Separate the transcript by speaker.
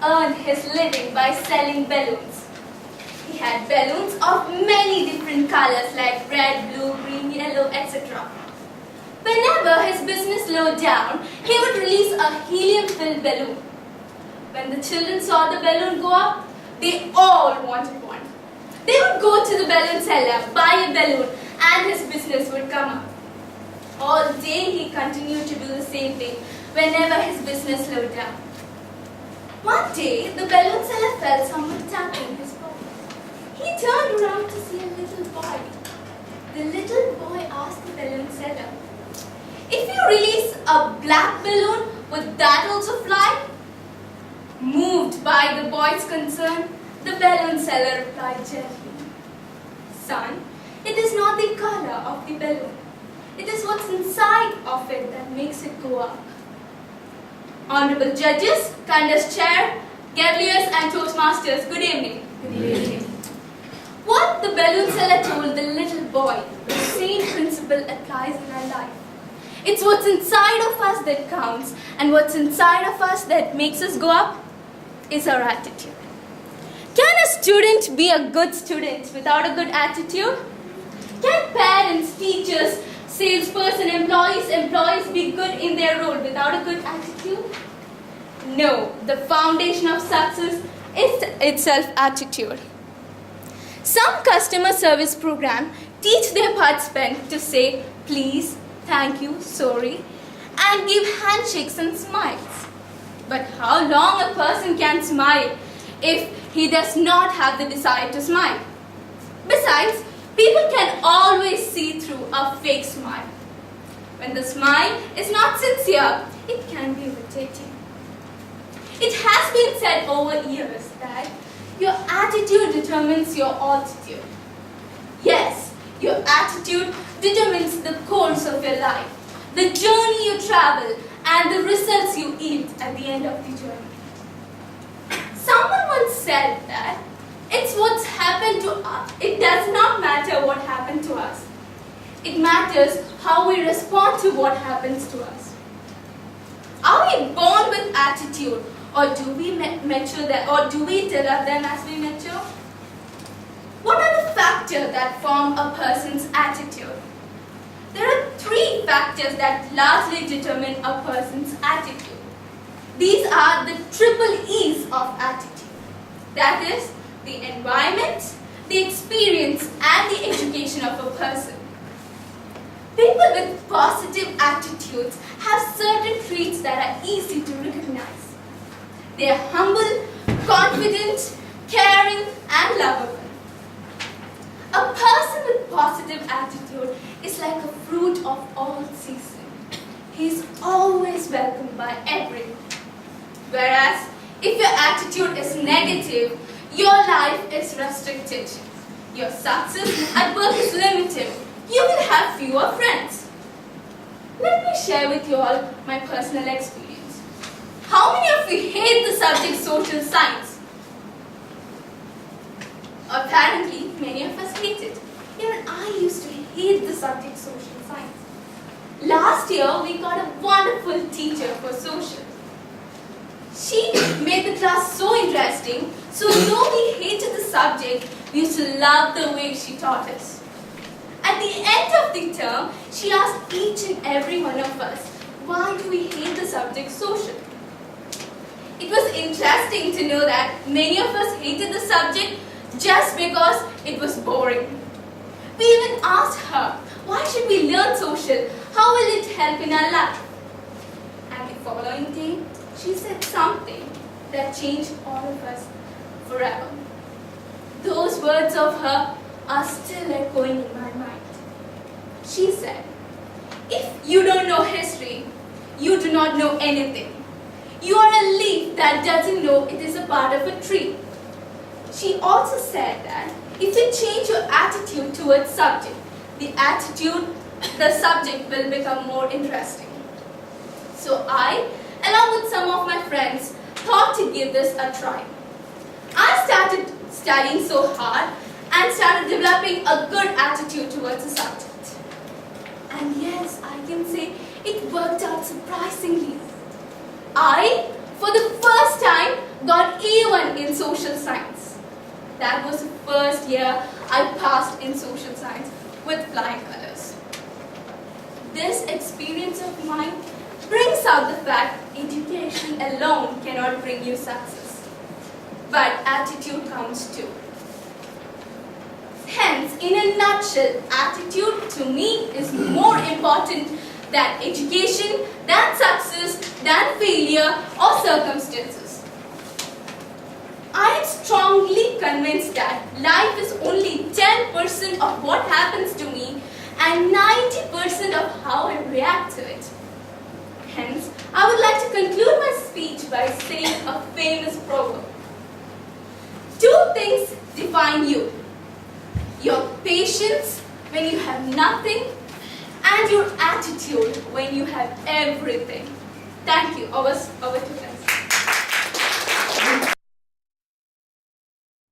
Speaker 1: earned his living by selling balloons. He had balloons of many different colors like red, blue, green, yellow, etc. Whenever his business slowed down, he would release a helium-filled balloon. When the children saw the balloon go up, they all wanted one. They would go to the balloon seller, buy a balloon, and his business would come up. All day he continued to do the same thing whenever his business slowed down. One day, the balloon seller felt someone tapping his pocket. He turned around to see a little boy. The little boy asked the balloon seller, "If you release a black balloon, would that also fly?" Moved by the boy's concern, the balloon seller replied gently, "Son, it is not the color of the balloon. It is what's inside of it that makes it go up." Honorable judges, Congress Chair, Cavaliers and Toastmasters, good evening.
Speaker 2: Good evening.
Speaker 1: What the balloon seller told the little boy, the same principle applies in our life. It's what's inside of us that counts, and what's inside of us that makes us go up is our attitude. Can a student be a good student without a good attitude? Can parents, teachers, salesperson, employees be good in their role without a good attitude? No, the foundation of success is itself attitude. Some customer service programs teach their participants to say please, thank you, sorry, and give handshakes and smiles. But how long a person can smile if he does not have the desire to smile? Besides, people can always see through a fake smile. When the smile is not sincere, it can be irritating. It has been said over years that your attitude determines your altitude. Yes, your attitude determines the course of your life, the journey you travel, and the results you yield at the end of the journey. Someone once said that it's what's happened to us. It does not matter what happened to us. It matters how we respond to what happens to us. Are we born with attitude, or do we mature that, or do we develop them as we mature? What are the factors that form a person's attitude? There are 3 factors that largely determine a person's attitude. These are the triple E's of attitude. That is, the environment, the experience, and the education of a person. People with positive attitudes have certain traits that are easy to recognize. They are humble, confident, caring, and lovable. A person with positive attitude is like a fruit of all seasons. He is always welcomed by everyone. Whereas, if your attitude is negative, your life is restricted. Your success at work is limited. You will have fewer friends. Let me share with you all my personal experience. How many of you hate the subject social science? Apparently, many of us hate it. Even I used to hate the subject social science. Last year, we got a wonderful teacher for social. She made the class so interesting, so though we hated the subject, we used to love the way she taught us. At the end of the term, she asked each and every one of us, why do we hate the subject social? It was interesting to know that many of us hated the subject just because it was boring. We even asked her, why should we learn social? How will it help in our life? And the following day, she said something that changed all of us forever. Those words of her are still echoing in my mind. She said, if you don't know history, you do not know anything. You are a leaf that doesn't know it is a part of a tree. She also said that if you change your attitude towards subject, the subject will become more interesting. So I, along with some of my friends, thought to give this a try. I started studying so hard and started developing a good attitude towards the subject. And yes, I can say it worked out surprisingly. I, for the first time, got A1 in social science. That was the first year I passed in social science with flying colors. This experience of mine brings out the fact education alone cannot bring you success, but attitude counts too. Hence, in a nutshell, attitude to me is more important than education, than success, than failure or circumstances. I am strongly convinced that life is only 10% of what happens to me and 90% of how I react to it. Hence, I would like to conclude my speech by saying a famous proverb. Two things define you: your patience when you have nothing and your attitude when you have everything. Thank you. Over to you.